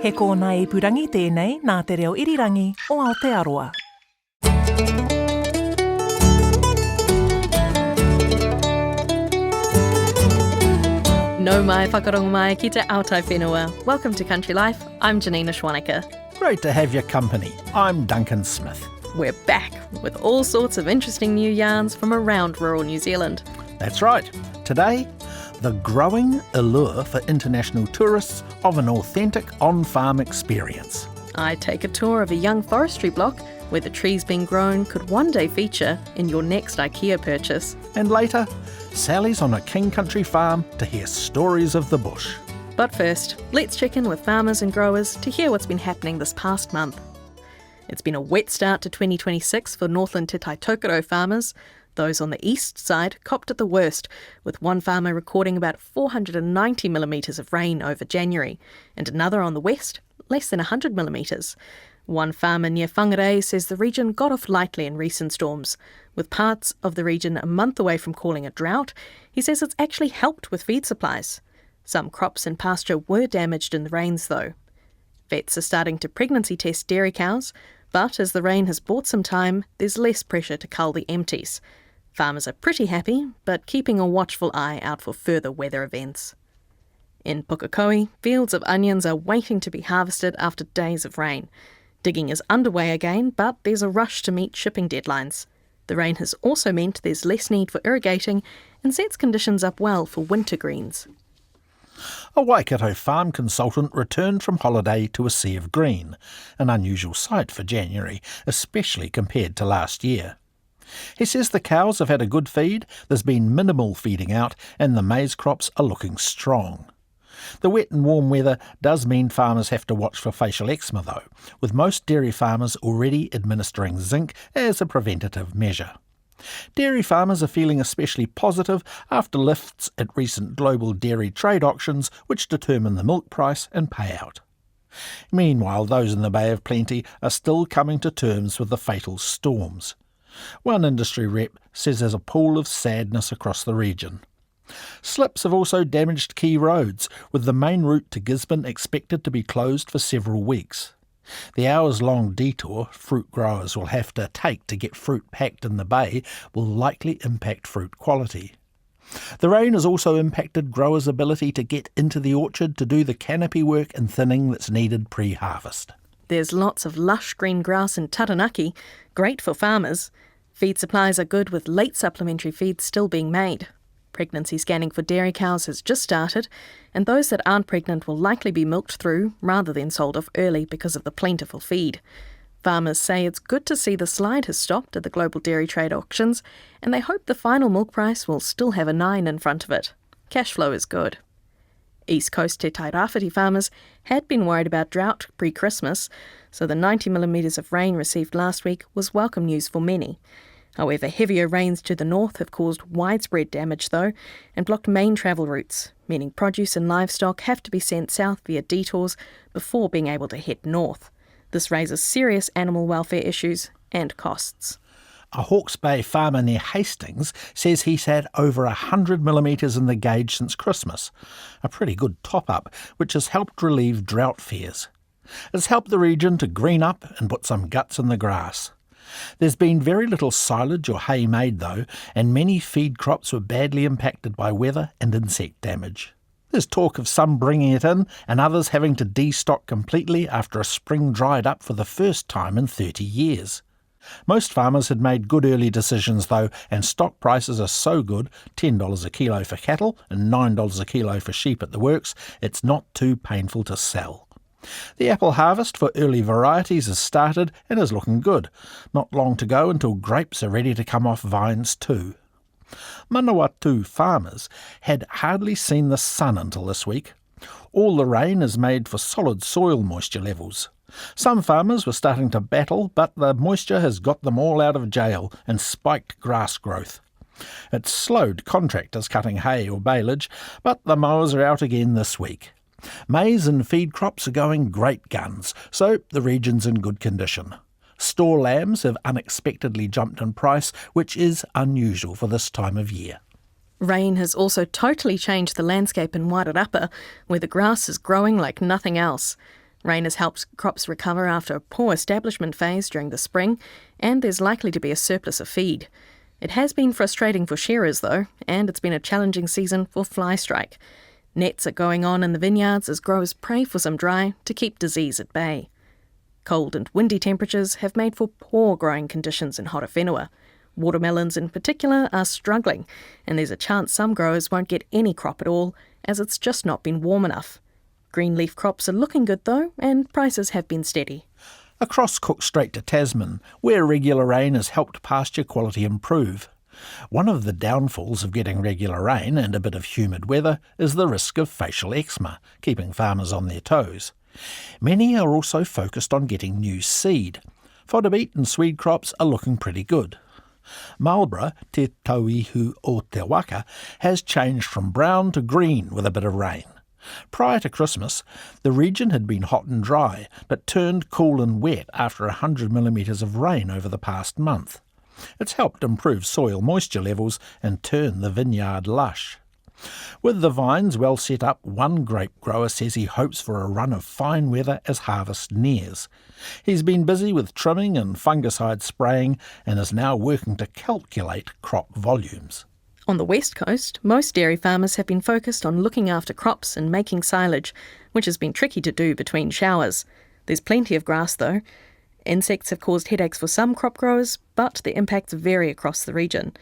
He kōna ipurangi tēnei nā te reo irirangi o Aotearoa. No mai whakarongo mai ki te aotai whenua. Welcome to Country Life. I'm Janina Schwanecker. Great to have your company. I'm Duncan Smith. We're back with all sorts of interesting new yarns from around rural New Zealand. That's right. Today, the growing allure for international tourists of an authentic on-farm experience. I take a tour of a young forestry block where the trees being grown could one day feature in your next Ikea purchase. And later, Sally's on a King Country farm to hear stories of the bush. But first, let's check in with farmers and growers to hear what's been happening this past month. It's been a wet start to 2026 for Northland Te Tai Tokoro farmers. Those on the east side copped at the worst, with one farmer recording about 490 millimetres of rain over January, and another on the west, less than 100 millimetres. One farmer near Whangarei says the region got off lightly in recent storms. With parts of the region a month away from calling a drought, he says it's actually helped with feed supplies. Some crops and pasture were damaged in the rains though. Vets are starting to pregnancy test dairy cows, but as the rain has bought some time, there's less pressure to cull the empties. Farmers are pretty happy, but keeping a watchful eye out for further weather events. In Pukekohe, fields of onions are waiting to be harvested after days of rain. Digging is underway again, but there's a rush to meet shipping deadlines. The rain has also meant there's less need for irrigating and sets conditions up well for winter greens. A Waikato farm consultant returned from holiday to a sea of green, an unusual sight for January, especially compared to last year. He says the cows have had a good feed, there's been minimal feeding out, and the maize crops are looking strong. The wet and warm weather does mean farmers have to watch for facial eczema though, with most dairy farmers already administering zinc as a preventative measure. Dairy farmers are feeling especially positive after lifts at recent global dairy trade auctions which determine the milk price and payout. Meanwhile, those in the Bay of Plenty are still coming to terms with the fatal storms. One industry rep says there's a pool of sadness across the region. Slips have also damaged key roads, with the main route to Gisborne expected to be closed for several weeks. The hours-long detour fruit growers will have to take to get fruit packed in the bay will likely impact fruit quality. The rain has also impacted growers' ability to get into the orchard to do the canopy work and thinning that's needed pre-harvest. There's lots of lush green grass in Taranaki, great for farmers. Feed supplies are good with late supplementary feeds still being made. Pregnancy scanning for dairy cows has just started, and those that aren't pregnant will likely be milked through rather than sold off early because of the plentiful feed. Farmers say it's good to see the slide has stopped at the global dairy trade auctions, and they hope the final milk price will still have a 9 in front of it. Cash flow is good. East Coast Te Tai Rāwhiti farmers had been worried about drought pre-Christmas, so the 90 millimetres of rain received last week was welcome news for many. However, heavier rains to the north have caused widespread damage though, and blocked main travel routes, meaning produce and livestock have to be sent south via detours before being able to head north. This raises serious animal welfare issues and costs. A Hawke's Bay farmer near Hastings says he's had over 100 millimetres in the gauge since Christmas, a pretty good top-up, which has helped relieve drought fears. It's helped the region to green up and put some guts in the grass. There's been very little silage or hay made though, and many feed crops were badly impacted by weather and insect damage. There's talk of some bringing it in and others having to destock completely after a spring dried up for the first time in 30 years. Most farmers had made good early decisions though, and stock prices are so good, $10 a kilo for cattle and $9 a kilo for sheep at the works, it's not too painful to sell. The apple harvest for early varieties has started and is looking good. Not long to go until grapes are ready to come off vines too. Manawatu farmers had hardly seen the sun until this week. All the rain is made for solid soil moisture levels. Some farmers were starting to battle, but the moisture has got them all out of jail and spiked grass growth. It's slowed contractors cutting hay or baleage, but the mowers are out again this week. Maize and feed crops are going great guns, so the region's in good condition. Store lambs have unexpectedly jumped in price, which is unusual for this time of year. Rain has also totally changed the landscape in Wairarapa, where the grass is growing like nothing else. Rain has helped crops recover after a poor establishment phase during the spring, and there's likely to be a surplus of feed. It has been frustrating for shearers though, and it's been a challenging season for fly strike. Nets are going on in the vineyards as growers pray for some dry to keep disease at bay. Cold and windy temperatures have made for poor growing conditions in Horowhenua. Watermelons in particular are struggling, and there's a chance some growers won't get any crop at all, as it's just not been warm enough. Green leaf crops are looking good though, and prices have been steady. Across Cook Strait to Tasman, where regular rain has helped pasture quality improve. One of the downfalls of getting regular rain and a bit of humid weather is the risk of facial eczema, keeping farmers on their toes. Many are also focused on getting new seed. Fodder beet and swede crops are looking pretty good. Marlborough, Te Tauihu o Te Waka, has changed from brown to green with a bit of rain. Prior to Christmas, the region had been hot and dry, but turned cool and wet after 100 millimetres of rain over the past month. It's helped improve soil moisture levels and turn the vineyard lush. With the vines well set up, one grape grower says he hopes for a run of fine weather as harvest nears. He's been busy with trimming and fungicide spraying and is now working to calculate crop volumes. On the west coast, most dairy farmers have been focused on looking after crops and making silage, which has been tricky to do between showers. There's plenty of grass though. Insects have caused headaches for some crop growers, but the impacts vary across the region.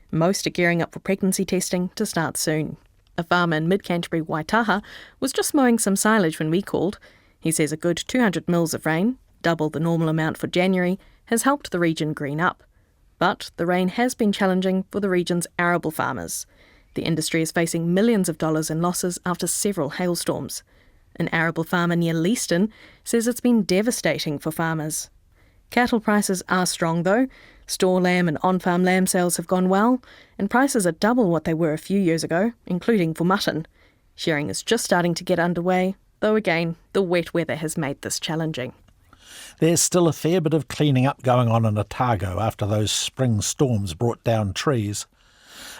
Most are gearing up for pregnancy testing to start soon. A farmer in mid-Canterbury, Waitaha, was just mowing some silage when we called. He says a good 200 mils of rain, double the normal amount for January, has helped the region green up. But the rain has been challenging for the region's arable farmers. The industry is facing millions of dollars in losses after several hailstorms. An arable farmer near Leaston says it's been devastating for farmers. Cattle prices are strong though. Store lamb and on-farm lamb sales have gone well, and prices are double what they were a few years ago, including for mutton. Shearing is just starting to get underway, though again, the wet weather has made this challenging. There's still a fair bit of cleaning up going on in Otago after those spring storms brought down trees.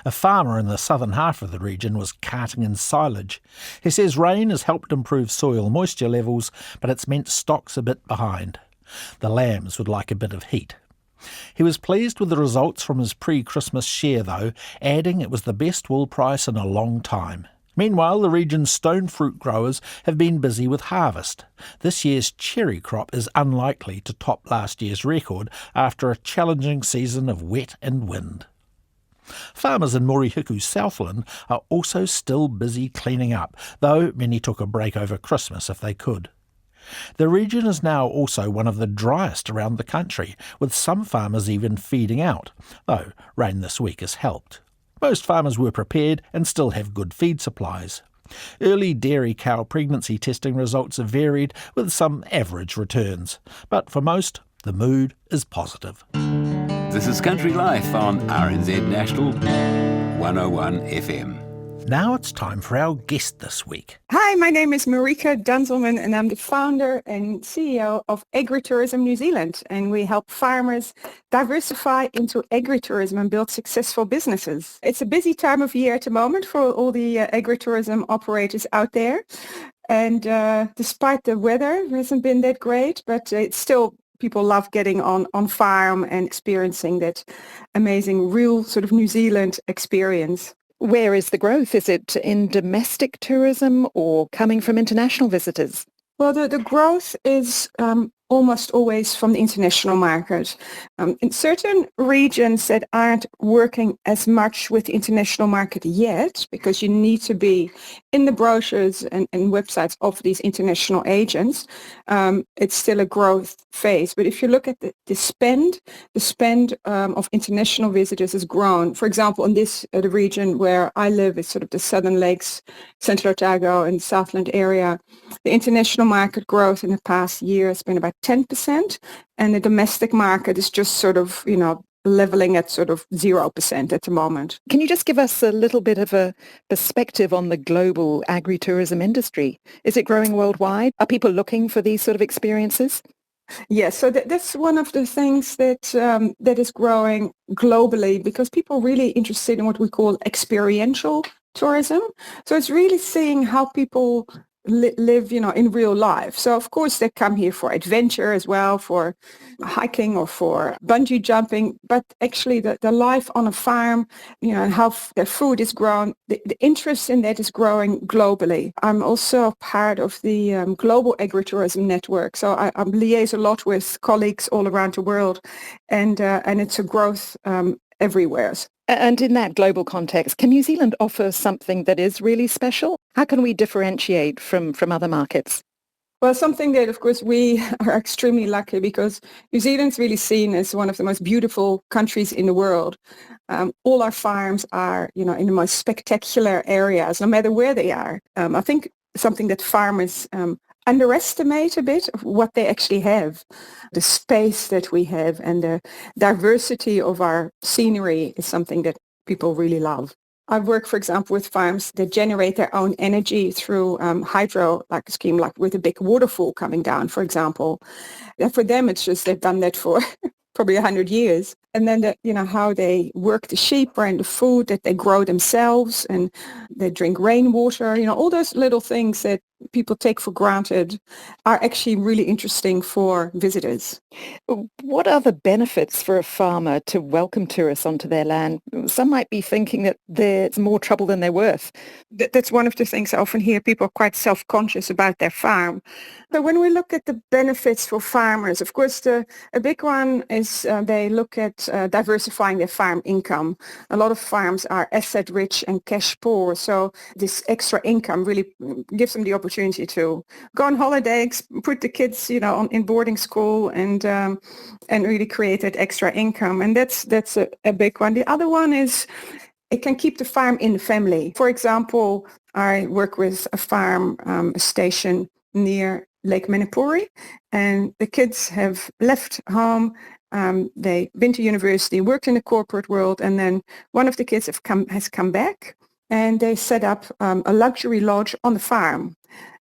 A farmer in the southern half of the region was carting in silage. He says rain has helped improve soil moisture levels, but it's meant stocks a bit behind. The lambs would like a bit of heat. He was pleased with the results from his pre-Christmas shear though, adding it was the best wool price in a long time. Meanwhile, the region's stone fruit growers have been busy with harvest. This year's cherry crop is unlikely to top last year's record after a challenging season of wet and wind. Farmers in Morihiku Southland are also still busy cleaning up, though many took a break over Christmas if they could. The region is now also one of the driest around the country, with some farmers even feeding out, though rain this week has helped. Most farmers were prepared and still have good feed supplies. Early dairy cow pregnancy testing results have varied, with some average returns. But for most, the mood is positive. This is Country Life on RNZ National 101 FM. Now it's time for our guest this week. Hi, my name is Marika Dunselman and I'm the founder and CEO of Agritourism New Zealand. And we help farmers diversify into agritourism and build successful businesses. It's a busy time of year at the moment for all the agritourism operators out there. And despite the weather, it hasn't been that great, but it's still people love getting on farm and experiencing that amazing real sort of New Zealand experience. Where is the growth? Is it in domestic tourism or coming from international visitors? Well, the growth is almost always from the international market. In certain regions that aren't working as much with the international market yet, because you need to be in the brochures and websites of these international agents, it's still a growth phase. But if you look at the spend of international visitors has grown. For example, in the region where I live, is sort of the Southern Lakes, Central Otago and Southland area. The international market growth in the past year has been about 10%, and the domestic market is just sort of, leveling at sort of 0% at the moment. Can you just give us a little bit of a perspective on the global agritourism industry? Is it growing worldwide? Are people looking for these sort of experiences? Yes, so that's one of the things that is growing globally, because people are really interested in what we call experiential tourism. So it's really seeing how people live, in real life. So of course they come here for adventure as well, for hiking or for bungee jumping. But actually the life on a farm, and how their food is grown, the interest in that is growing globally. I'm also part of the Global Agritourism Network. So I liaise a lot with colleagues all around the world, and it's a growth everywhere. And in that global context, can New Zealand offer something that is really special? How can we differentiate from other markets? Well, something that, of course, we are extremely lucky, because New Zealand's really seen as one of the most beautiful countries in the world. All our farms are, in the most spectacular areas, no matter where they are. I think something that farmers underestimate a bit of what they actually have. The space that we have and the diversity of our scenery is something that people really love. I work, for example, with farms that generate their own energy through hydro, like a scheme, like with a big waterfall coming down, for example. And for them, it's just they've done that for probably 100 years. And then, how they work the sheep and the food that they grow themselves, and they drink rainwater, all those little things that people take for granted are actually really interesting for visitors. What are the benefits for a farmer to welcome tourists onto their land? Some might be thinking that there's more trouble than they're worth. That's one of the things I often hear. People are quite self-conscious about their farm. But when we look at the benefits for farmers, of course, a big one is they look at diversifying their farm income. A lot of farms are asset rich and cash poor, so this extra income really gives them the opportunity to go on holidays, put the kids, in boarding school, and really create that extra income. And that's a big one. The other one is it can keep the farm in the family. For example, I work with a farm, a station near Lake Manipuri, and the kids have left home. They've been to university, worked in the corporate world, and then one of the kids has come back, and they set up a luxury lodge on the farm,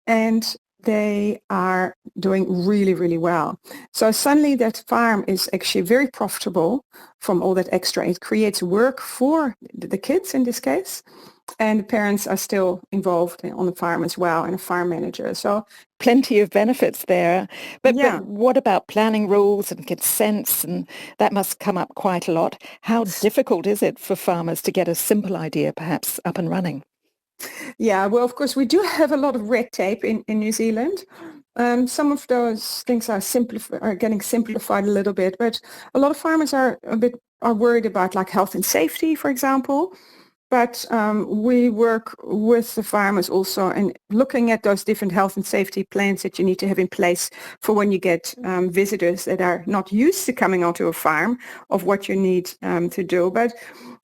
and they are doing really, really well. So suddenly that farm is actually very profitable from all that extra. It creates work for the kids in this case, and the parents are still involved on the farm as well, and a farm manager. So plenty of benefits there. But yeah. What about planning rules and consents? And that must come up quite a lot. How difficult is it for farmers to get a simple idea perhaps up and running? Yeah, well, of course, we do have a lot of red tape in New Zealand. Some of those things are getting simplified a little bit, but a lot of farmers are worried about like health and safety, for example. But we work with the farmers also and looking at those different health and safety plans that you need to have in place for when you get visitors that are not used to coming onto a farm, of what you need to do. But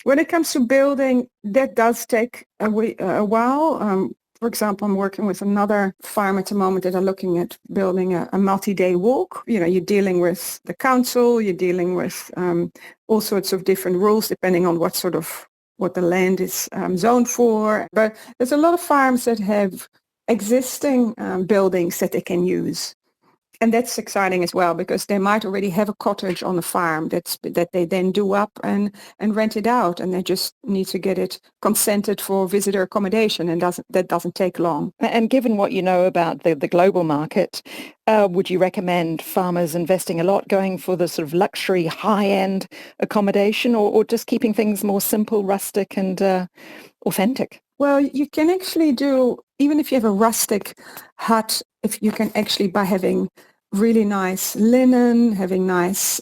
when it comes to building, that does take a while. For example, I'm working with another farm at the moment that are looking at building a multi-day walk. You're dealing with the council, you're dealing with all sorts of different rules depending on what the land is zoned for. But there's a lot of farms that have existing buildings that they can use. And that's exciting as well, because they might already have a cottage on the farm that they then do up and rent it out, and they just need to get it consented for visitor accommodation, and that doesn't take long. And given what you know about the global market, would you recommend farmers investing a lot, going for the sort of luxury high-end accommodation, or just keeping things more simple, rustic and authentic? Well, you can actually do, even if you have a rustic hut, if you can actually, by having really nice linen, having nice,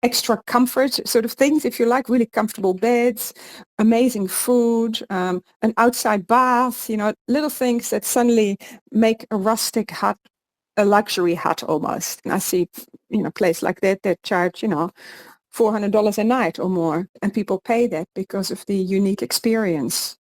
extra comfort sort of things, if you like, really comfortable beds, amazing food, an outside bath, little things that suddenly make a rustic hut a luxury hut almost. And I see, place like that charge, $400 a night or more, and people pay that because of the unique experience.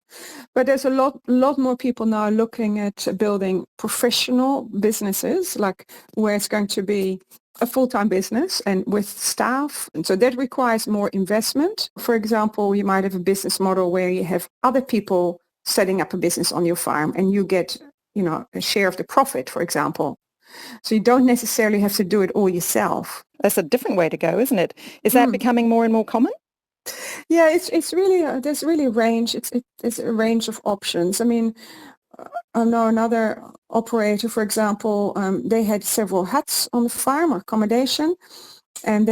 But there's a lot more people now looking at building professional businesses, like where it's going to be a full-time business and with staff. And so that requires more investment. For example, you might have a business model where you have other people setting up a business on your farm, and you get, a share of the profit, for example. So you don't necessarily have to do it all yourself. That's a different way to go, isn't it? Is that becoming more and more common? Yeah, it's really there's really a range. It's a range of options. I mean, I know another operator, for example, they had several huts on the farm or accommodation, and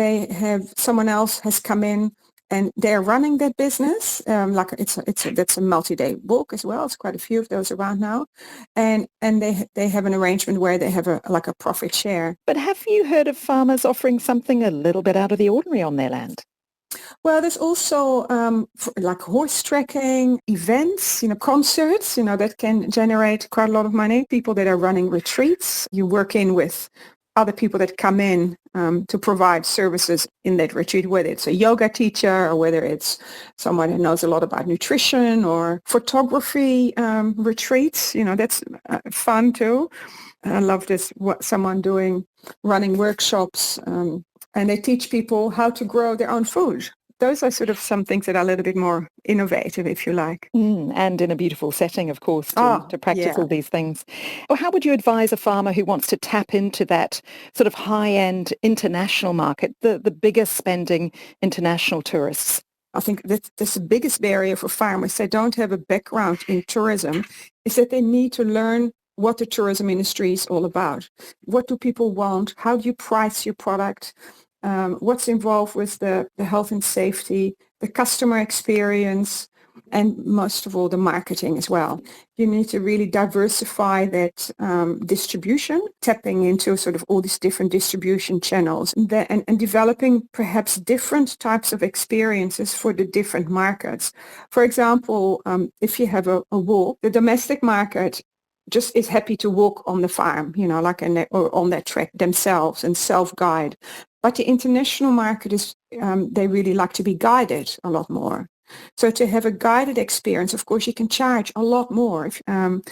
someone else has come in and they're running that business. That's a multi-day walk as well. It's quite a few of those around now, and they have an arrangement where they have a profit share. But have you heard of farmers offering something a little bit out of the ordinary on their land? Well, there's also like horse tracking, events, concerts, that can generate quite a lot of money. People that are running retreats, you work in with other people that come in to provide services in that retreat, whether it's a yoga teacher or whether it's someone who knows a lot about nutrition or photography retreats. That's fun too. I love this, someone running workshops and they teach people how to grow their own food. Those are sort of some things that are a little bit more innovative, if you like. And in a beautiful setting, of course, to practice all these things. Well, how would you advise a farmer who wants to tap into that sort of high-end international market, the biggest spending international tourists? I think that's the biggest barrier for farmers. They don't have a background in tourism, is that they need to learn what the tourism industry is all about. What do people want? How do you price your product? What's involved with the health and safety, the customer experience, and most of all, the marketing as well. You need to really diversify that distribution, tapping into sort of all these different distribution channels and developing perhaps different types of experiences for the different markets. For example, if you have a walk, the domestic market just is happy to walk on the farm, or on that track themselves and self-guide. But the international market is, they really like to be guided a lot more. So to have a guided experience, of course, you can charge a lot more. And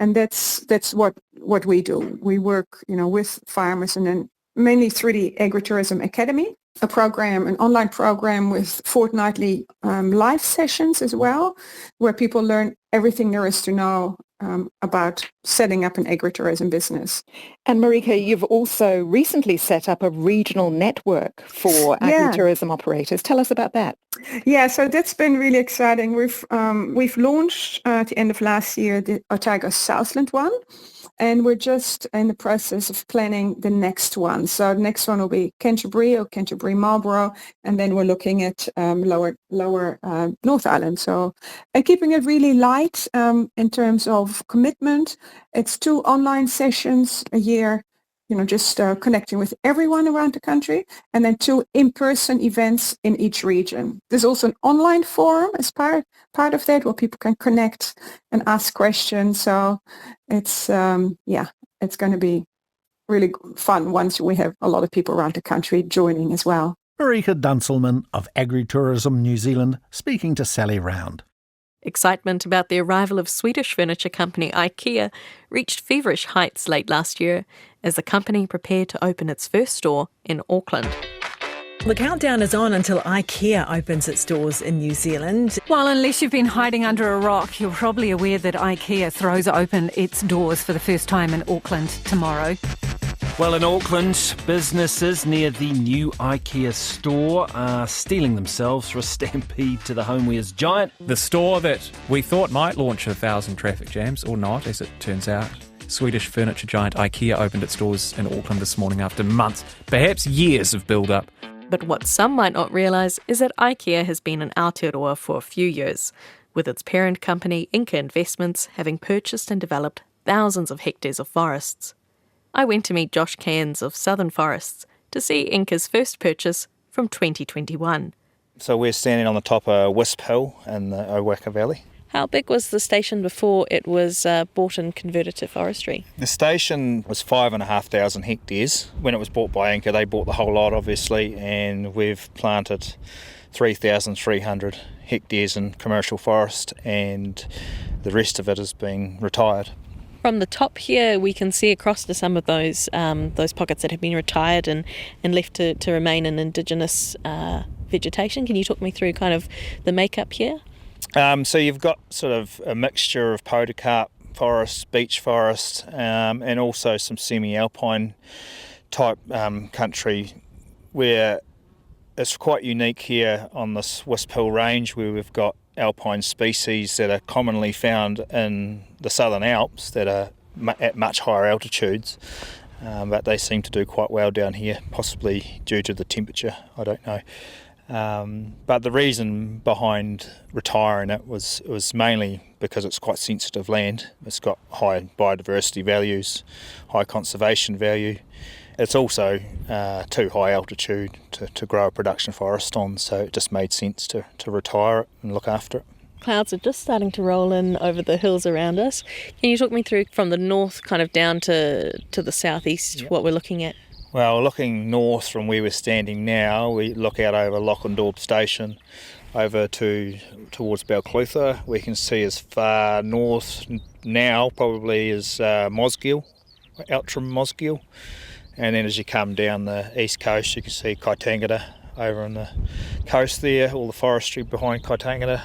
that's what we do. We work, with farmers and then mainly through the Agritourism Academy, an online program with fortnightly live sessions as well, where people learn everything there is to know about setting up an agritourism business. And Marika, you've also recently set up a regional network for agritourism operators. Tell us about that. Yeah, so that's been really exciting. We've launched at the end of last year the Otago Southland one, and we're just in the process of planning the next one. So the next one will be Canterbury or Canterbury Marlborough, and then we're looking at lower North Island. So, and keeping it really light in terms of commitment. It's 2 online sessions a year, just connecting with everyone around the country, and then 2 in-person events in each region. There's also an online forum as part of that where people can connect and ask questions. So it's it's going to be really fun once we have a lot of people around the country joining as well. Marika Dunselman of Agritourism New Zealand speaking to Sally Round. Excitement about the arrival of Swedish furniture company Ikea reached feverish heights late last year as the company prepared to open its first store in Auckland. The countdown is on until Ikea opens its doors in New Zealand. Well, unless you've been hiding under a rock, you're probably aware that Ikea throws open its doors for the first time in Auckland tomorrow. Well, in Auckland, businesses near the new Ikea store are steeling themselves for a stampede to the homewares giant. The store that we thought might launch 1,000 traffic jams, or not, as it turns out. Swedish furniture giant Ikea opened its doors in Auckland this morning after months, perhaps years of build-up. But what some might not realise is that Ikea has been in Aotearoa for a few years, with its parent company Inca Investments having purchased and developed thousands of hectares of forests. I went to meet Josh Cairns of Southern Forests to see Inca's first purchase from 2021. So we're standing on the top of Wisp Hill in the Owaka Valley. How big was the station before it was bought and converted to forestry? The station was 5,500 hectares. When it was bought by Inca, they bought the whole lot, obviously, and we've planted 3,300 hectares in commercial forest, and the rest of it is being retired. From the top here, we can see across to some of those pockets that have been retired and left to remain in indigenous vegetation. Can you talk me through kind of the makeup here? So you've got sort of a mixture of podocarp forest, beech forest, and also some semi-alpine type country, where it's quite unique here on this Wisp Hill range, where we've got alpine species that are commonly found in the Southern Alps that are at much higher altitudes, but they seem to do quite well down here, possibly due to the temperature, I don't know. But the reason behind retiring it was mainly because it's quite sensitive land. It's got high biodiversity values, high conservation value. It's also too high altitude to grow a production forest on, so it just made sense to retire it and look after it. Clouds are just starting to roll in over the hills around us. Can you talk me through from the north kind of down to the southeast, what we're looking at? Well, looking north from where we're standing now, we look out over Lochendorp Station over towards Balclutha. We can see as far north now probably as Mosgiel, Outram Mosgiel. And then as you come down the east coast, you can see Kaitangata over on the coast there, all the forestry behind Kaitangata.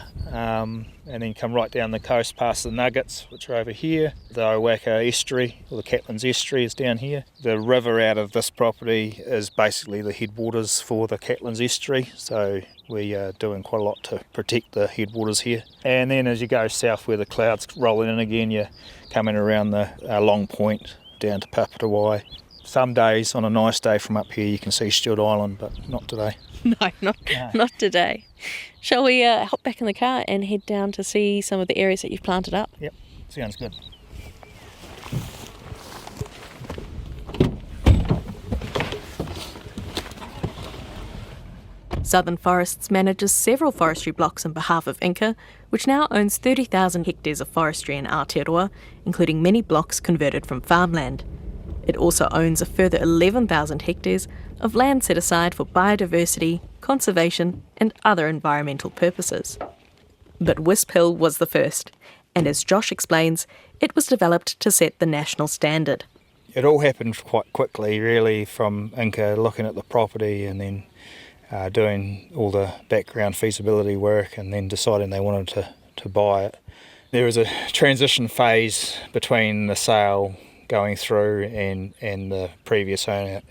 And then come right down the coast past the Nuggets, which are over here. The Owaka Estuary, or the Catlins Estuary, is down here. The river out of this property is basically the headwaters for the Catlins Estuary, so we are doing quite a lot to protect the headwaters here. And then as you go south where the clouds rolling in again, you're coming around the Long Point down to Papatawai. Some days, on a nice day from up here, you can see Stewart Island, but not today. No, not today. Shall we hop back in the car and head down to see some of the areas that you've planted up? Yep, sounds good. Southern Forests manages several forestry blocks on behalf of Inca, which now owns 30,000 hectares of forestry in Aotearoa, including many blocks converted from farmland. It also owns a further 11,000 hectares of land set aside for biodiversity, conservation and other environmental purposes. But Wisp Hill was the first, and as Josh explains, it was developed to set the national standard. It all happened quite quickly, really, from Inca looking at the property and then doing all the background feasibility work and then deciding they wanted to buy it. There was a transition phase between the sale going through and the previous owner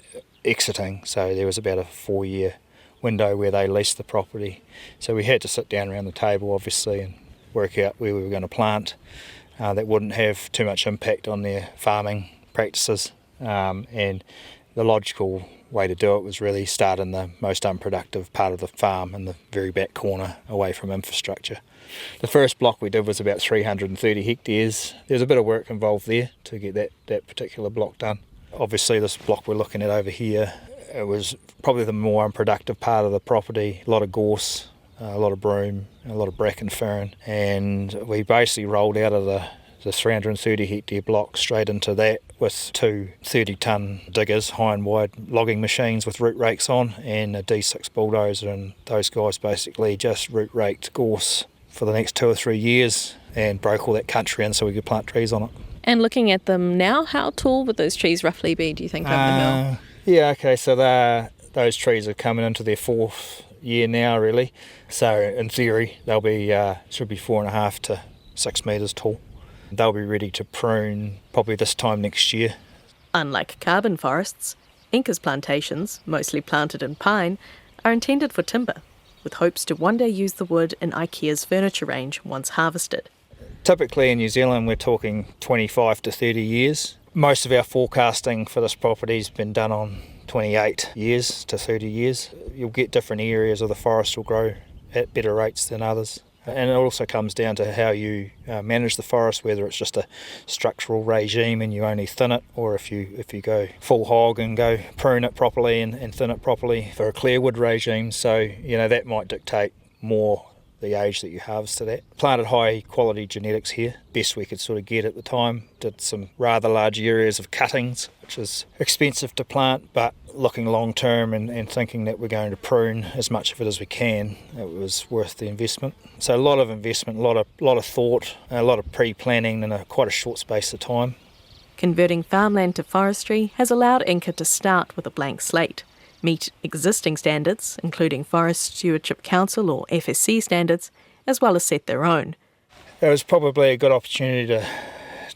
exiting, so there was about a 4-year window where they leased the property. So we had to sit down around the table, obviously, and work out where we were going to plant that wouldn't have too much impact on their farming practices, and the logical way to do it was really start in the most unproductive part of the farm in the very back corner away from infrastructure. The first block we did was about 330 hectares. There's a bit of work involved there to get that particular block done. Obviously this block we're looking at over here, it was probably the more unproductive part of the property. A lot of gorse, a lot of broom, a lot of bracken fern, and we basically rolled out of the 330 hectare block straight into that with 2 30-tonne diggers, high and wide logging machines with root rakes on, and a D6 bulldozer, and those guys basically just root raked gorse for the next 2 or 3 years and broke all that country in so we could plant trees on it. And looking at them now, how tall would those trees roughly be, do you think, over the hill? Yeah, okay, so those trees are coming into their 4th year now, really. So in theory, they'll be should be 4.5 to 6 metres tall. They'll be ready to prune probably this time next year. Unlike carbon forests, Inca's plantations, mostly planted in pine, are intended for timber, with hopes to one day use the wood in Ikea's furniture range once harvested. Typically in New Zealand we're talking 25 to 30 years. Most of our forecasting for this property has been done on 28 years to 30 years. You'll get different areas of the forest will grow at better rates than others. And it also comes down to how you manage the forest, whether it's just a structural regime and you only thin it, or if you go full hog and go prune it properly and thin it properly for a clearwood regime. So, that might dictate more the age that you harvest it at. Planted high quality genetics here, best we could sort of get at the time. Did some rather large areas of cuttings, which is expensive to plant, but looking long term and thinking that we're going to prune as much of it as we can, it was worth the investment. So a lot of investment, a lot of thought, a lot of pre-planning in quite a short space of time. Converting farmland to forestry has allowed Inca to start with a blank slate, meet existing standards, including Forest Stewardship Council or FSC standards, as well as set their own. It was probably a good opportunity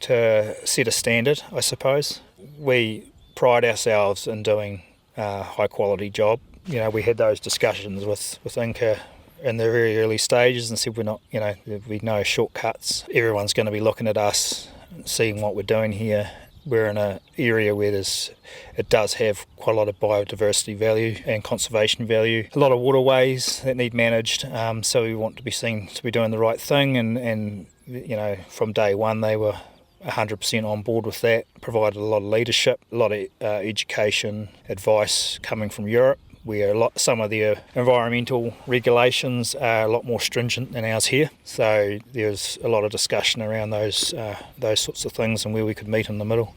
to set a standard, I suppose. We pride ourselves in doing a high quality job. We had those discussions with Inca in the very early stages and said there'll be no shortcuts. Everyone's going to be looking at us, seeing what we're doing here. We're in an area where it does have quite a lot of biodiversity value and conservation value. A lot of waterways that need managed, so we want to be seen to be doing the right thing. And from day one they were 100% on board with that. Provided a lot of leadership, a lot of education, advice coming from Europe, where some of their environmental regulations are a lot more stringent than ours here. So there's a lot of discussion around those sorts of things and where we could meet in the middle.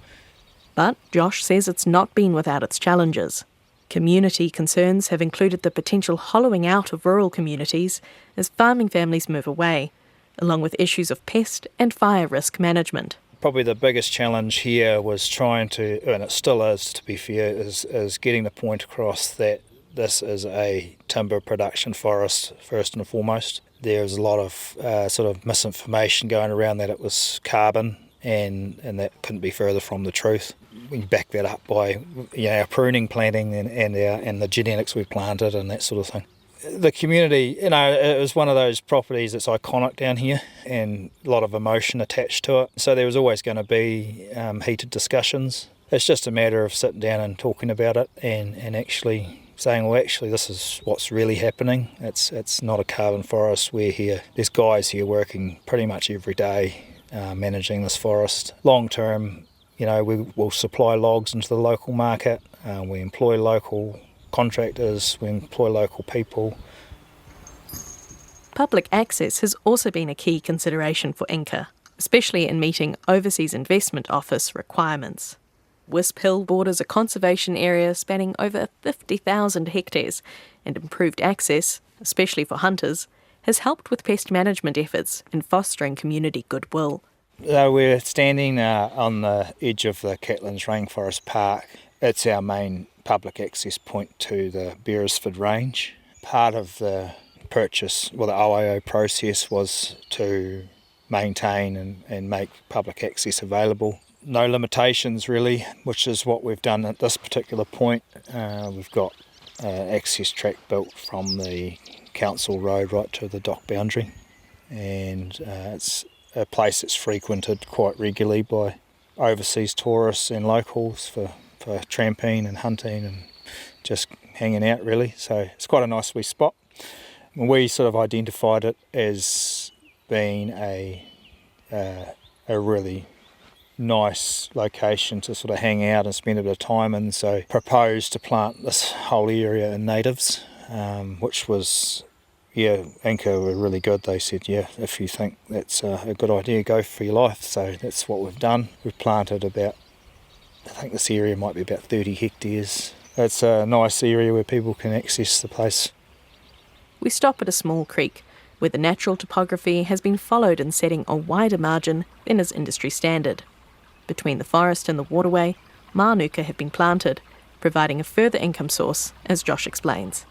But Josh says it's not been without its challenges. Community concerns have included the potential hollowing out of rural communities as farming families move away, along with issues of pest and fire risk management. Probably the biggest challenge here was trying to, and it still is to be fair, is getting the point across that this is a timber production forest first and foremost. There's a lot of sort of misinformation going around that it was carbon, and that couldn't be further from the truth. We back that up by our pruning, planting, and the genetics we've planted and that sort of thing. The community, it was one of those properties that's iconic down here and a lot of emotion attached to it. So there was always going to be heated discussions. It's just a matter of sitting down and talking about it and actually saying, well, actually, this is what's really happening. It's not a carbon forest. We're here. There's guys here working pretty much every day managing this forest. Long term, we will supply logs into the local market. We employ local contractors, we employ local people. Public access has also been a key consideration for Inca, especially in meeting Overseas Investment Office requirements. Wisp Hill borders a conservation area spanning over 50,000 hectares, and improved access, especially for hunters, has helped with pest management efforts and fostering community goodwill. We're standing on the edge of the Catlins Rainforest Park. It's our main public access point to the Beresford Range. Part of the purchase, the OIO process was to maintain and make public access available. No limitations really, which is what we've done at this particular point. We've got an access track built from the council road right to the dock boundary, and it's a place that's frequented quite regularly by overseas tourists and locals for tramping and hunting and just hanging out really. So it's quite a nice wee spot. We sort of identified it as being a really nice location to sort of hang out and spend a bit of time in, so proposed to plant this whole area in natives, which was, Inca were really good. They said, if you think that's a good idea, go for your life. So that's what we've done. We've planted about, I think this area might be about 30 hectares. It's a nice area where people can access the place. We stop at a small creek where the natural topography has been followed in setting a wider margin than is industry standard. Between the forest and the waterway, manuka have been planted, providing a further income source, as Josh explains.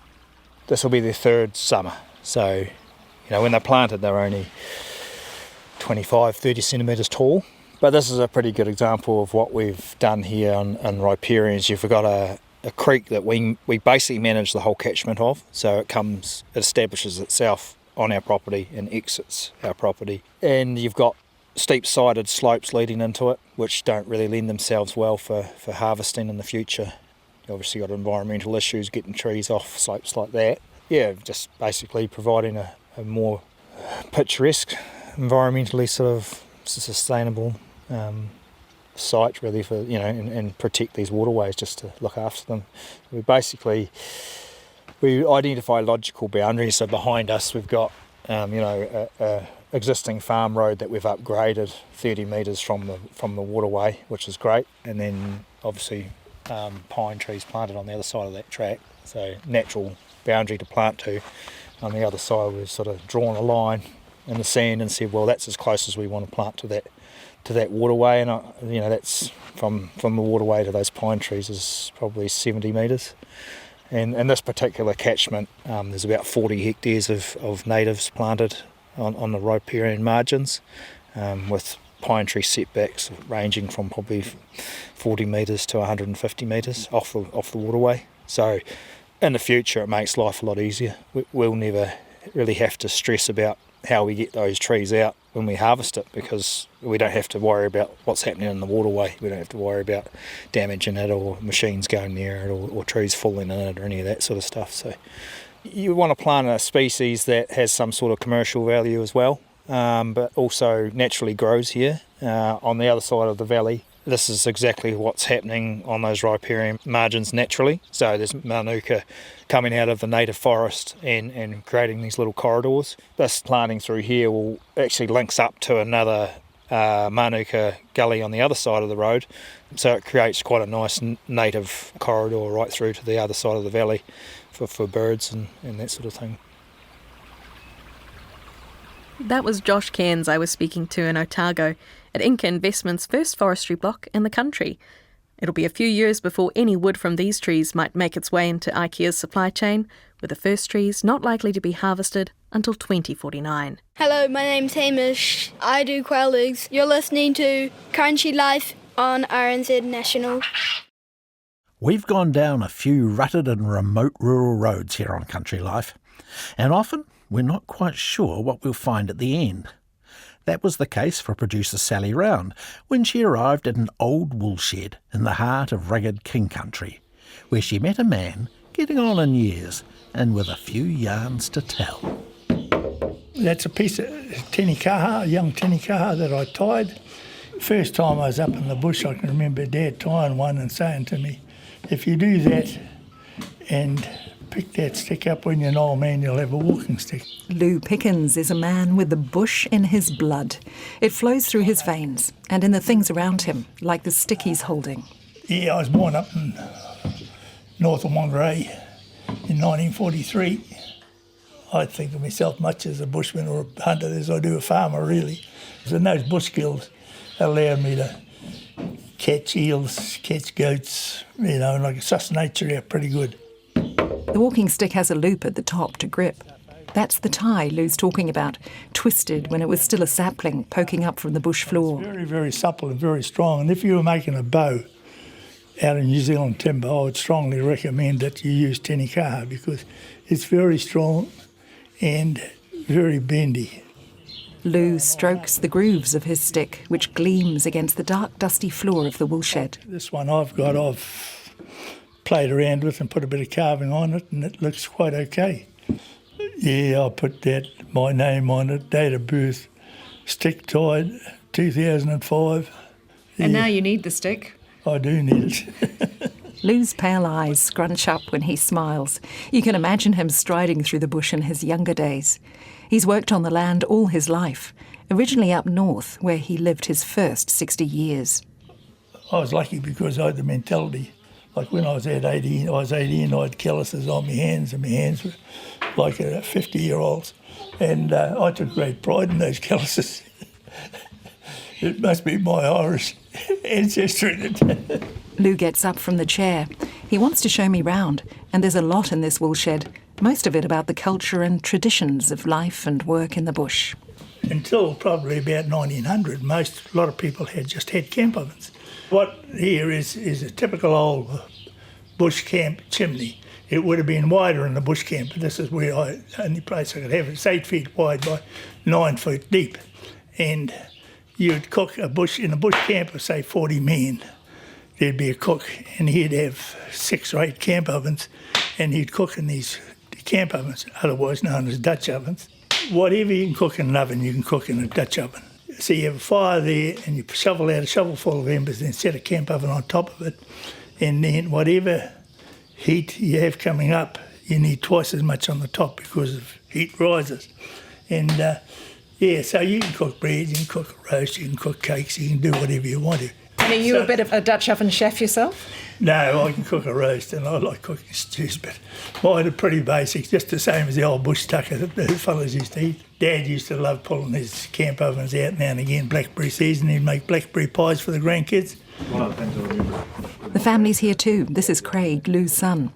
This will be their third summer. So, when they're planted, they're only 25, 30 centimetres tall. But this is a pretty good example of what we've done here on riparians. You've got a creek that we basically manage the whole catchment of. So it establishes itself on our property and exits our property. And you've got steep-sided slopes leading into it, which don't really lend themselves well for harvesting in the future. You obviously got environmental issues, getting trees off slopes like that. Just basically providing a more picturesque, environmentally sort of sustainable site really for, and protect these waterways, just to look after them. We identify logical boundaries. So behind us we've got a existing farm road that we've upgraded 30 metres from the waterway, which is great, and then obviously pine trees planted on the other side of that track, so natural boundary to plant to. On the other side we've sort of drawn a line in the sand and said, well, that's as close as we want to plant to that waterway, and that's from the waterway to those pine trees is probably 70 metres. And in this particular catchment, there's about 40 hectares of natives planted on the riparian margins, with pine tree setbacks ranging from probably 40 metres to 150 metres off the waterway. So in the future it makes life a lot easier. We'll never really have to stress about how we get those trees out when we harvest it, because we don't have to worry about what's happening in the waterway. We don't have to worry about damaging it or machines going near it or trees falling in it or any of that sort of stuff. So you want to plant a species that has some sort of commercial value as well, but also naturally grows here. On the other side of the valley, this is exactly what's happening on those riparian margins naturally. So there's manuka coming out of the native forest and creating these little corridors. This planting through here will actually links up to another manuka gully on the other side of the road. So it creates quite a nice native corridor right through to the other side of the valley for birds and that sort of thing. That was Josh Cairns I was speaking to in Otago at Inca Investments' first forestry block in the country. It'll be a few years before any wood from these trees might make its way into IKEA's supply chain, with the first trees not likely to be harvested until 2049. Hello, my name's Hamish. I do quail eggs. You're listening to Country Life on RNZ National. We've gone down a few rutted and remote rural roads here on Country Life, and often we're not quite sure what we'll find at the end. That was the case for producer Sally Round when she arrived at an old woolshed in the heart of rugged King Country, where she met a man getting on in years and with a few yarns to tell. That's a piece of tenikaha, a young tenikaha that I tied. First time I was up in the bush, I can remember Dad tying one and saying to me, if you do that and pick that stick up when you're an old man, you'll have a walking stick. Lou Pickens is a man with the bush in his blood. It flows through his veins and in the things around him, like the stick he's holding. Yeah, I was born up in north of Monterey in 1943. I think of myself much as a bushman or a hunter as I do a farmer, really. And those bush skills allowed me to catch eels, catch goats, and I could suss nature out pretty good. The walking stick has a loop at the top to grip. That's the tie Lou's talking about, twisted when it was still a sapling poking up from the bush floor. It's very, very supple and very strong. And if you were making a bow out of New Zealand timber, I would strongly recommend that you use tenikaha because it's very strong and very bendy. Lou strokes the grooves of his stick, which gleams against the dark, dusty floor of the woolshed. This one I've played around with and put a bit of carving on it, and it looks quite okay. Yeah, I put my name on it, date of birth, stick tied, 2005. Yeah. And now you need the stick. I do need it. Lou's pale eyes scrunch up when he smiles. You can imagine him striding through the bush in his younger days. He's worked on the land all his life, originally up north, where he lived his first 60 years. I was lucky because I had the mentality. Like when I was 18, I had calluses on my hands, and my hands were like 50-year-olds. And I took great pride in those calluses. It must be my Irish ancestry. Lou gets up from the chair. He wants to show me round, and there's a lot in this woolshed, most of it about the culture and traditions of life and work in the bush. Until probably about 1900, a lot of people had camp ovens. What here is a typical old bush camp chimney. It would have been wider in the bush camp, but this is where only place I could have it. It's 8 feet wide by 9 feet deep. And you'd cook in a bush camp of, say, 40 men. There'd be a cook, and he'd have 6 or 8 camp ovens, and he'd cook in these camp ovens, otherwise known as Dutch ovens. Whatever you can cook in an oven, you can cook in a Dutch oven. So you have a fire there, and you shovel out a shovelful of embers and set a camp oven on top of it. And then whatever heat you have coming up, you need twice as much on the top because of heat rises. And so you can cook bread, you can cook a roast, you can cook cakes, you can do whatever you want to. And are you a bit of a Dutch oven chef yourself? No, I can cook a roast and I like cooking stews, but mine are pretty basic, just the same as the old bush tucker that the fellas used to eat. Dad used to love pulling his camp ovens out now and again, blackberry season. He'd make blackberry pies for the grandkids. The family's here too. This is Craig, Lou's son.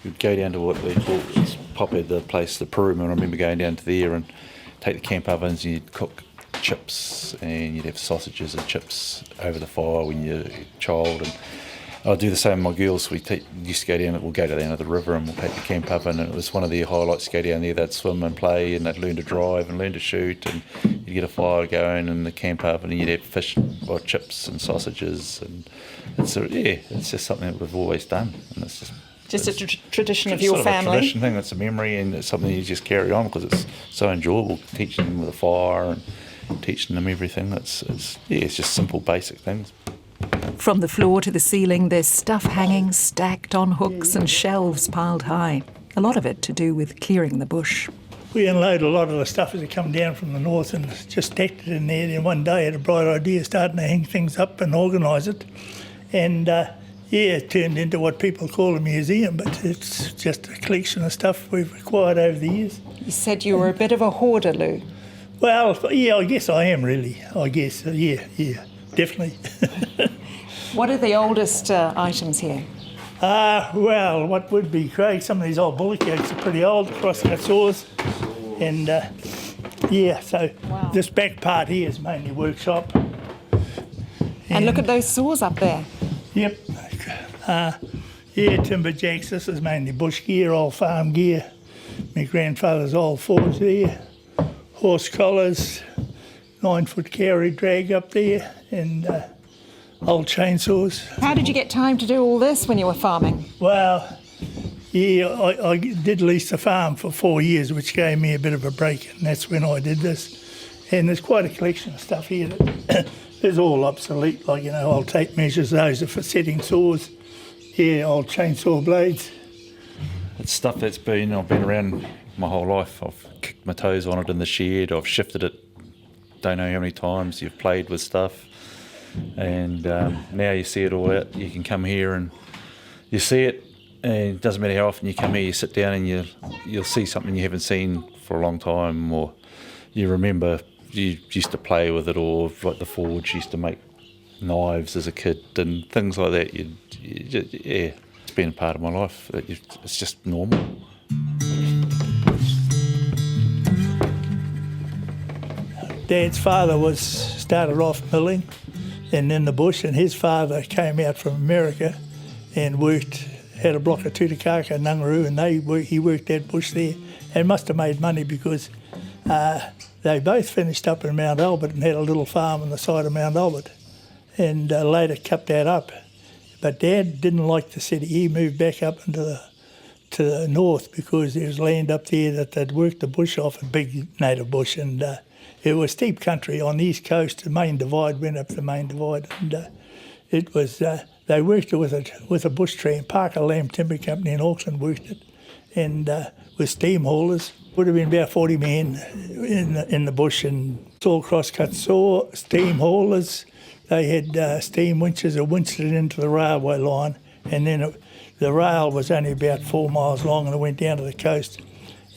You'd go down to what they call Poppy, the place, the Peru, and I remember going down to there and take the camp ovens and you'd cook chips and you'd have sausages and chips over the fire when you're a child. I do the same with my girls. We used to go down. We'll go down to the river and we'll take the camp oven, and it was one of their highlights to go down there. They'd swim and play, and they'd learn to drive and learn to shoot, and you'd get a fire going in the camp oven, and you'd have fish or chips and sausages, and it's just something that we've always done, and it's just a tradition of your sort family. Of a tradition thing. It's a memory, and it's something you just carry on because it's so enjoyable teaching them with a fire and teaching them everything. It's just simple, basic things. From the floor to the ceiling, there's stuff hanging stacked on hooks and shelves piled high. A lot of it to do with clearing the bush. We unload a lot of the stuff as it come down from the north and just stacked it in there. Then one day I had a bright idea starting to hang things up and organise it. And it turned into what people call a museum, but it's just a collection of stuff we've acquired over the years. You said you were a bit of a hoarder, Lou. Well, yeah, I guess I am really. I guess, yeah, definitely. What are the oldest items here? Well, what would be Craig? Some of these old bullockies are pretty old, crosscut saws. And so This back part here is mainly workshop. And look at those saws up there. Yep. Timber jacks. This is mainly bush gear, old farm gear. My grandfather's old forge there. Horse collars, 9-foot carry drag up there, and old chainsaws. How did you get time to do all this when you were farming? Well, I did lease the farm for 4 years, which gave me a bit of a break, and that's when I did this. And there's quite a collection of stuff here that is all obsolete, like, old tape measures, those are for setting saws. Yeah, old chainsaw blades. It's stuff that's I've been around my whole life. I've kicked my toes on it in the shed, I've shifted it, don't know how many times. You've played with stuff, and now you see it all out. You can come here and you see it, and it doesn't matter how often you come here, you sit down and you'll see something you haven't seen for a long time, or you remember you used to play with it, or like the forge used to make knives as a kid and things like that. It's been a part of my life. It's just normal. Dad's father started off milling and in the bush, and his father came out from America and had a block of Tutakaka, Nungaroo, and he worked that bush there and must have made money because they both finished up in Mount Albert and had a little farm on the side of Mount Albert, and later cut that up. But Dad didn't like the city. He moved back up into the north because there was land up there that they'd worked the bush off, a big native bush, and it was steep country on the east coast. The main divide went up the main divide, and it was they worked it with a bush tram. Parker Lamb Timber Company in Auckland worked it, and with steam haulers. Would have been about 40 men in the bush, and saw crosscut saw, steam haulers. They had steam winches that winched it into the railway line, and then the rail was only about 4 miles long, and it went down to the coast,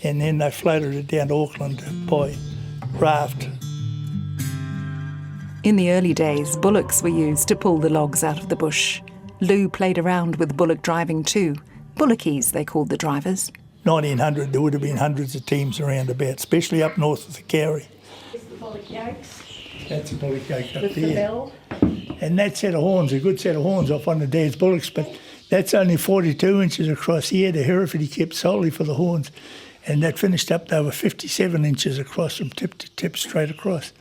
and then they floated it down to Auckland by raft. In the early days, bullocks were used to pull the logs out of the bush. Lou played around with bullock driving too. Bullockies, they called the drivers. 1900, there would have been hundreds of teams around about, especially up north of the Carry. Is the bullock yokes? That's a bullock yoke up With there. the bell? And that set of horns, a good set of horns off one of Dad's bullocks, but that's only 42 inches across here. The Hereford he kept solely for the horns, and that finished up, they were 57 inches across from tip to tip, straight across.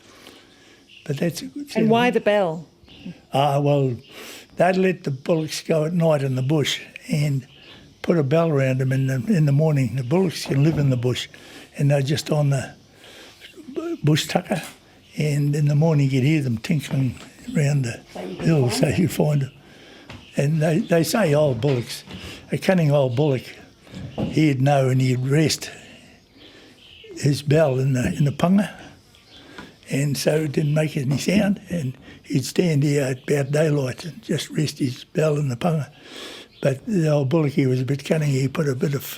But that's a good set. And why the bell? Well, they'd let the bullocks go at night in the bush and put a bell around them in the morning. The bullocks can live in the bush, and they're just on the bush tucker, and in the morning you'd hear them tinkling around the hill, so you find them. And they say old bullocks, a cunning old bullock, he'd know and he'd rest his bell in the punga, and so it didn't make any sound, and he'd stand here at about daylight and just rest his bell in the punga. But the old bullockie was a bit cunning. He put a bit of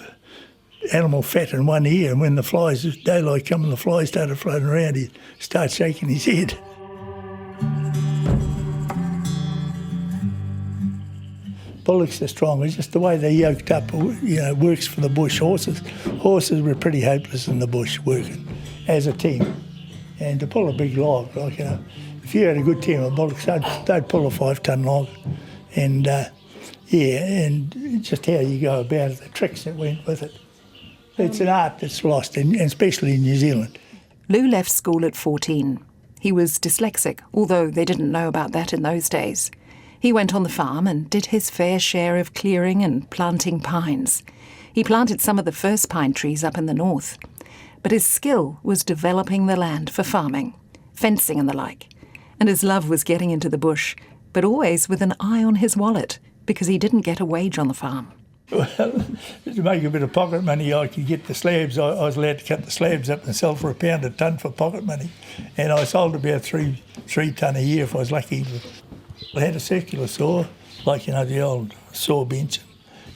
animal fat in one ear, and when daylight come and the flies started floating around, he'd start shaking his head. Bullocks are strong. It's just the way they're yoked up, works for the bush. Horses were pretty hopeless in the bush working as a team. And to pull a big log, if you had a good team of bullocks, they'd pull a 5-ton log. And Yeah, and just how you go about it, the tricks that went with it. It's an art that's lost, and especially in New Zealand. Lou left school at 14. He was dyslexic, although they didn't know about that in those days. He went on the farm and did his fair share of clearing and planting pines. He planted some of the first pine trees up in the north. But his skill was developing the land for farming, fencing and the like. And his love was getting into the bush, but always with an eye on his wallet, because he didn't get a wage on the farm. Well, to make a bit of pocket money, I could get the slabs. I was allowed to cut the slabs up and sell for £1 a tonne for pocket money. And I sold about three tonne a year if I was lucky. I had a circular saw, like, the old saw bench,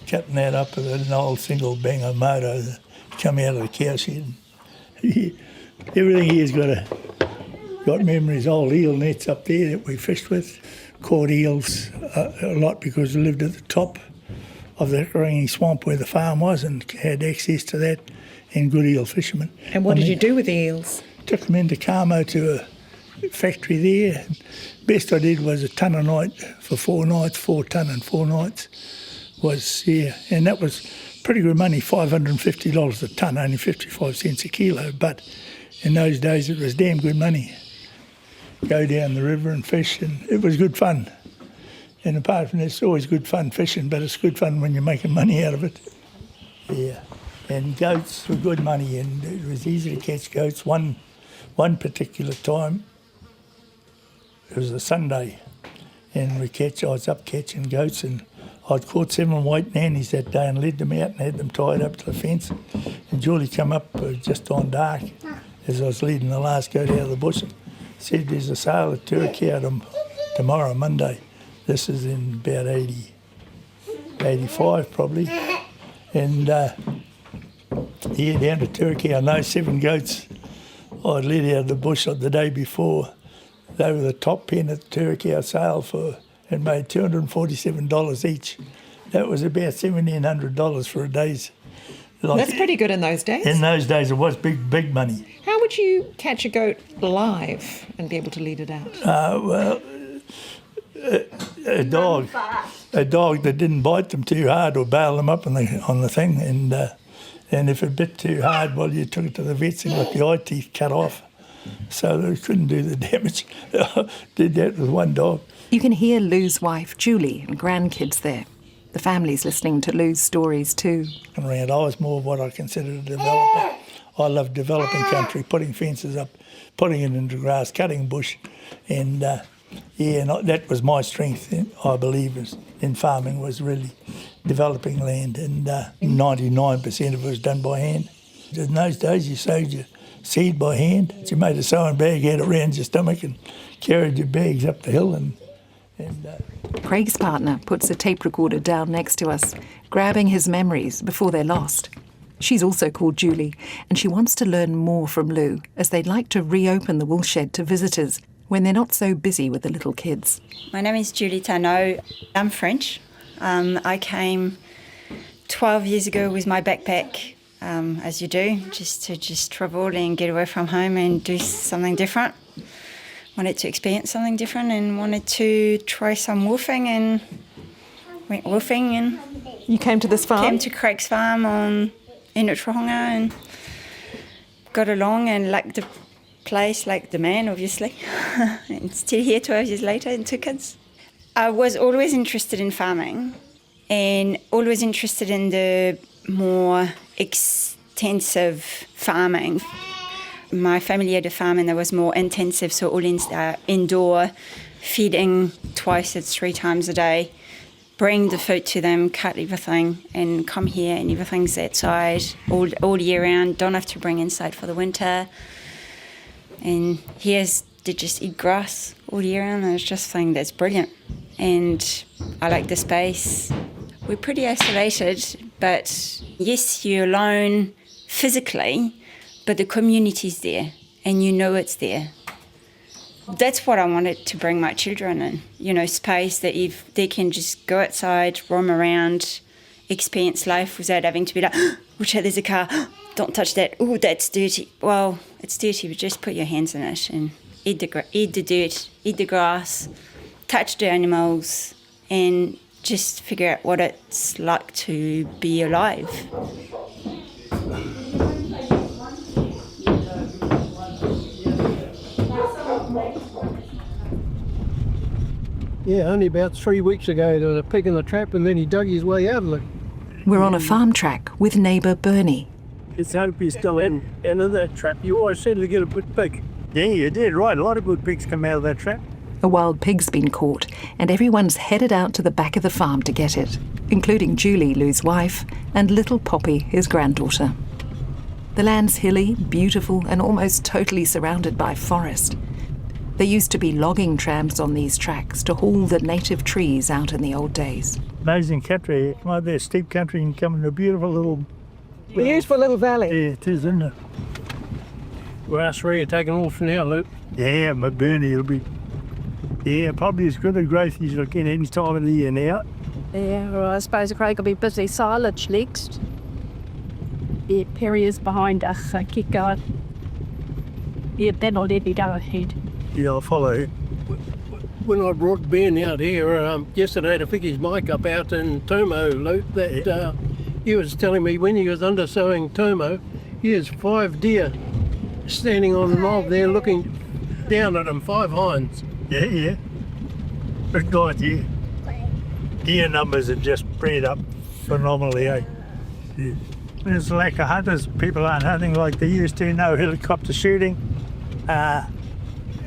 cutting that up with an old single banger motor that come out of the cow shed. Everything here's got memories. Old eel nets up there that we fished with, caught eels a lot because we lived at the top of the Ringy swamp where the farm was and had access to that, and good eel fishermen. And what did you do with the eels? Took them into Carmo to a factory there. Best I did was a tonne a night for 4 nights, 4 tonne and 4 nights and that was pretty good money, $550 a tonne, only 55 cents a kilo, but in those days it was damn good money. Go down the river and fish, and it was good fun. And apart from this, it's always good fun fishing, but it's good fun when you're making money out of it. Yeah. And goats were good money, and it was easy to catch goats. One particular time, it was a Sunday, and I was up catching goats, and I'd caught 7 white nannies that day and led them out and had them tied up to the fence. And Julie come up just on dark as I was leading the last goat out of the bush and said, "There's a sale at Turkey tomorrow, Monday." This is in about 85 probably. And down to Turkey, I know 7 goats I'd led out of the bush the day before. They were the top pen at the Turkey sale and made $247 each. That was about $1,700 for a day's. That's pretty good in those days. In those days, it was big money. How would you catch a goat live and be able to lead it out? Well, a dog that didn't bite them too hard or bail them up on the thing, and if it bit too hard, well, you took it to the vets and got the eye teeth cut off, so they couldn't do the damage. Did that with one dog. You can hear Lou's wife, Julie, and grandkids there. The family's listening to Lou's stories too. I was more of what I considered a developer. I love developing country, putting fences up, putting it into grass, cutting bush, and that was my strength, I believe, in farming, was really developing land, and 99% of it was done by hand. In those days, you sowed your seed by hand. You made a sewing bag, had it around your stomach and carried your bags up the hill. Craig's partner puts a tape recorder down next to us, grabbing his memories before they're lost. She's also called Julie, and she wants to learn more from Lou, as they'd like to reopen the woolshed to visitors when they're not so busy with the little kids. My name is Julie Tannneau. I'm French. I came 12 years ago with my backpack, as you do, just to travel and get away from home and do something different. Wanted to experience something different and wanted to try some wolfing, and went wolfing. And you came to this farm? Came to Craig's farm in Utrohonga and got along and liked the place, like the man, obviously. And still here 12 years later and 2 kids. I was always interested in farming and always interested in the more extensive farming. My family had a farm and that was more intensive, so all indoor, feeding twice or 3 times a day, bring the food to them, cut everything and come here and everything's outside all year round, don't have to bring inside for the winter. And here's they just eat grass all year round, and I just think that's brilliant. And I like the space. We're pretty isolated, but yes, you're alone physically, but the community's there and you know it's there. That's what I wanted to bring my children in, space that if they can just go outside, roam around, experience life without having to be like, watch out, there's a car, don't touch that, oh, that's dirty. Well, it's dirty, but just put your hands in it and eat the dirt, eat the grass, touch the animals, and just figure out what it's like to be alive. Yeah, only about 3 weeks ago there was a pig in the trap and then he dug his way out of it. We're on a farm track with neighbour Bernie. Let's hope he's still in that trap. You always said to get a good pig. Yeah, you did, right. A lot of good pigs come out of that trap. A wild pig's been caught and everyone's headed out to the back of the farm to get it, including Julie, Lou's wife, and little Poppy, his granddaughter. The land's hilly, beautiful and almost totally surrounded by forest. There used to be logging trams on these tracks to haul the native trees out in the old days. Amazing country. Come out there, steep country, and come into a beautiful little valley. Yeah, it is, isn't it? Well, us three are taking off for now, Luke. Yeah, but Bernie will be, probably as good a growth as you'll get any time of the year now. Yeah, well, I suppose Craig will be busy silage next. Yeah, Perry is behind us, so keep going. Yeah, then I'll let you go ahead. Yeah, I'll follow you. When I brought Ben out here yesterday to pick his mic up out in Tannneau, Luke, that he was telling me when he was undersowing Tannneau, he has 5 deer standing on the knob there looking down at him, 5 hinds. Yeah. But God, yeah. Deer numbers have just bred up phenomenally, eh? Yeah. There's a lack of hunters. People aren't hunting like they used to. No helicopter shooting.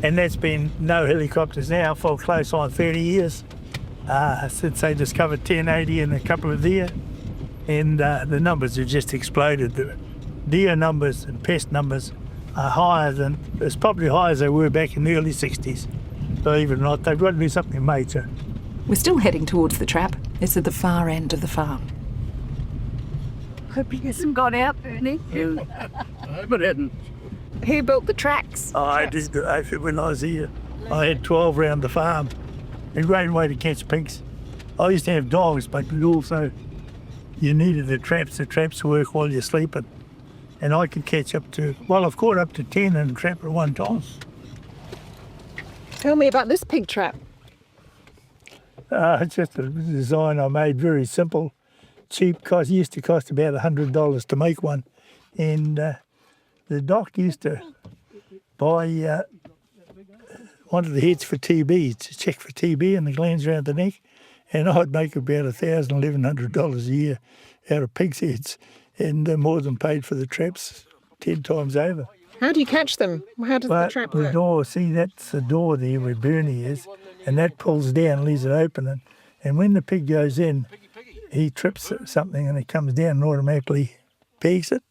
And that's been no helicopters now for close on 30 years since they discovered 1080 and a couple of deer. And the numbers have just exploded. The deer numbers and pest numbers are higher than, it's probably higher as they were back in the early 60s. Believe it or not, they've got to do something major. We're still heading towards the trap. It's at the far end of the farm. Hope you hasn't got out, Bernie. I hope it hadn't. Who built the tracks? I did when I was here. I had 12 round the farm. A great way to catch pigs. I used to have dogs, but also you needed the traps. The traps work while you're sleeping. And I could catch up to, well, I've caught up to 10 in a trap at one time. Tell me about this pig trap. It's just a design I made, very simple, cheap. Used to cost about $100 to make one. And the doc used to buy one of the heads for TB, to check for TB and the glands around the neck, and I'd make about $1,000, $1,100 a year out of pig's heads, and more than paid for the traps 10 times over. How do you catch them? How does the trap work? The door, see, that's the door there where Bernie is, and that pulls down, leaves it open, and when the pig goes in, he trips something and it comes down and automatically pegs it.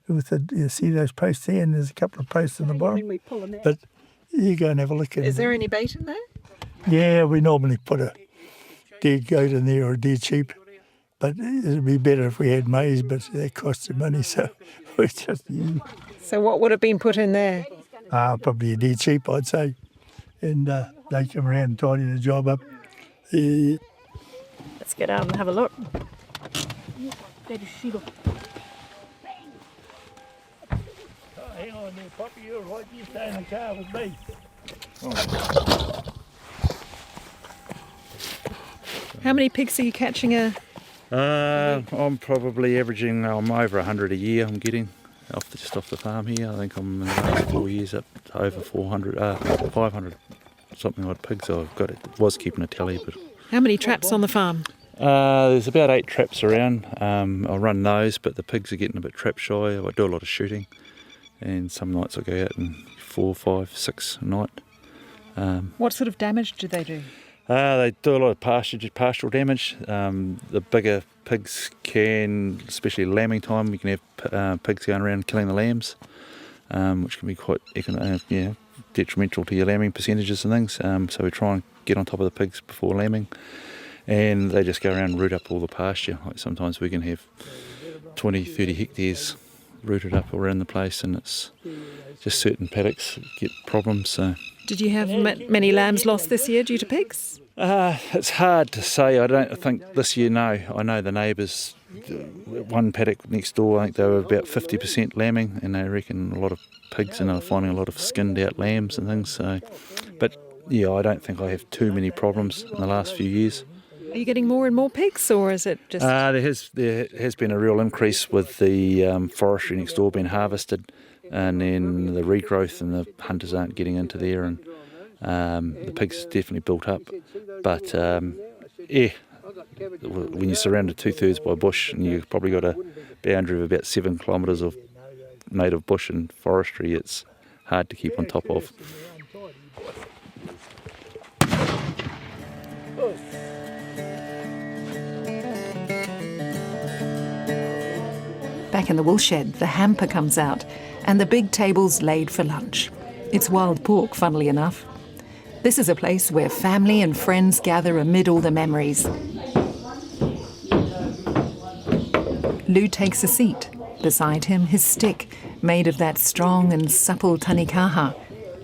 You see those posts there, and there's a couple of posts in the bottom. But you go and have a look at it. Is there any bait in there? Yeah, we normally put a dead goat in there or a dead sheep. But it'd be better if we had maize, but that costs you money, so we just use. So what would have been put in there? Probably a dead sheep, I'd say. And they come around and tidy the job up. Let's get out and have a look. Hang on there, Poppy, you're right. You stay in the car with me. How many pigs are you catching I'm probably averaging, I'm over 100 a year I'm getting just off the farm here. I think I'm in the last 4 years up to over 500 something odd pigs I've got. It was keeping a tally, but... How many traps on the farm? There's about 8 traps around. I run those, but the pigs are getting a bit trap shy. I do a lot of shooting, and some nights I go out and 4, 5, 6 a night. What sort of damage do they do? They do a lot of pastoral damage. The bigger pigs can, especially lambing time, you can have pigs going around killing the lambs, which can be quite detrimental to your lambing percentages and things. So we try and get on top of the pigs before lambing, and they just go around and root up all the pasture. Like sometimes we can have 20, 30 hectares rooted up around the place, and it's just certain paddocks get problems. So. Did you have many lambs lost this year due to pigs? It's hard to say. I don't think this year, no. I know the neighbours, one paddock next door, I think they were about 50% lambing, and they reckon a lot of pigs, and they're finding a lot of skinned out lambs and things. So, but yeah, I don't think I have too many problems in the last few years. Are you getting more and more pigs, or is it just... There has been a real increase with the forestry next door being harvested, and then the regrowth, and the hunters aren't getting into there, and the pigs definitely built up. But when you're surrounded 2/3 by bush, and you've probably got a boundary of about 7 kilometres of native bush and forestry, it's hard to keep on top of. Back in the woolshed, the hamper comes out and the big table's laid for lunch. It's wild pork, funnily enough. This is a place where family and friends gather amid all the memories. Lou takes a seat. Beside him, his stick, made of that strong and supple tanikaha,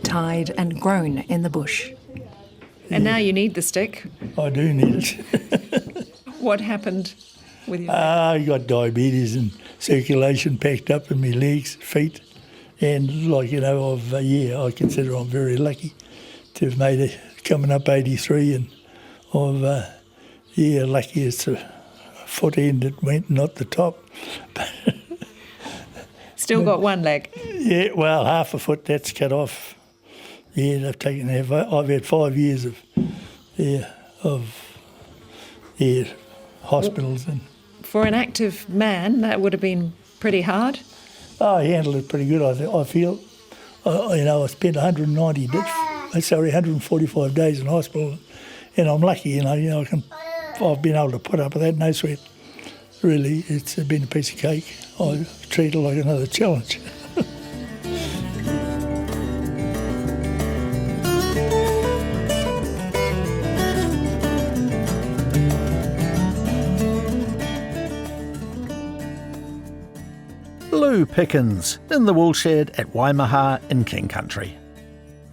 tied and grown in the bush. And now you need the stick. I do need it. What happened with you? I got diabetes and circulation packed up in my legs, feet, and I consider I'm very lucky to have made it coming up 83, and lucky it's a foot end that went, not the top. Still got one leg? Yeah, well, half a foot that's cut off. Yeah, they've taken. I've had 5 years of hospitals. And for an active man, that would have been pretty hard. I handled it pretty good. I feel. I spent 145 days in hospital, and I'm lucky. I've been able to put up with that, no sweat. Really, it's been a piece of cake. I treat it like another challenge. Lou Pickens in the woolshed at Waimaha in King Country.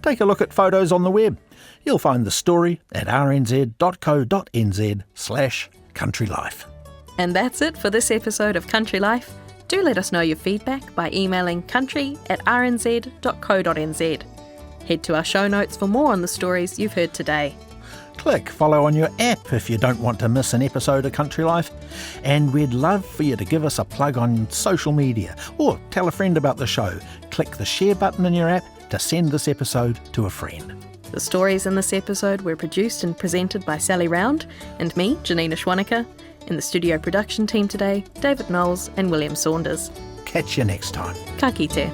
Take a look at photos on the web. You'll find the story at rnz.co.nz/countrylife. And that's it for this episode of Country Life. Do let us know your feedback by emailing country@rnz.co.nz. Head to our show notes for more on the stories you've heard today. Click follow on your app if you don't want to miss an episode of Country Life. And we'd love for you to give us a plug on social media or tell a friend about the show. Click the share button in your app to send this episode to a friend. The stories in this episode were produced and presented by Sally Round and me, Janina Schwanica. In the studio production team today, David Knowles and William Saunders. Catch you next time. Ka kite.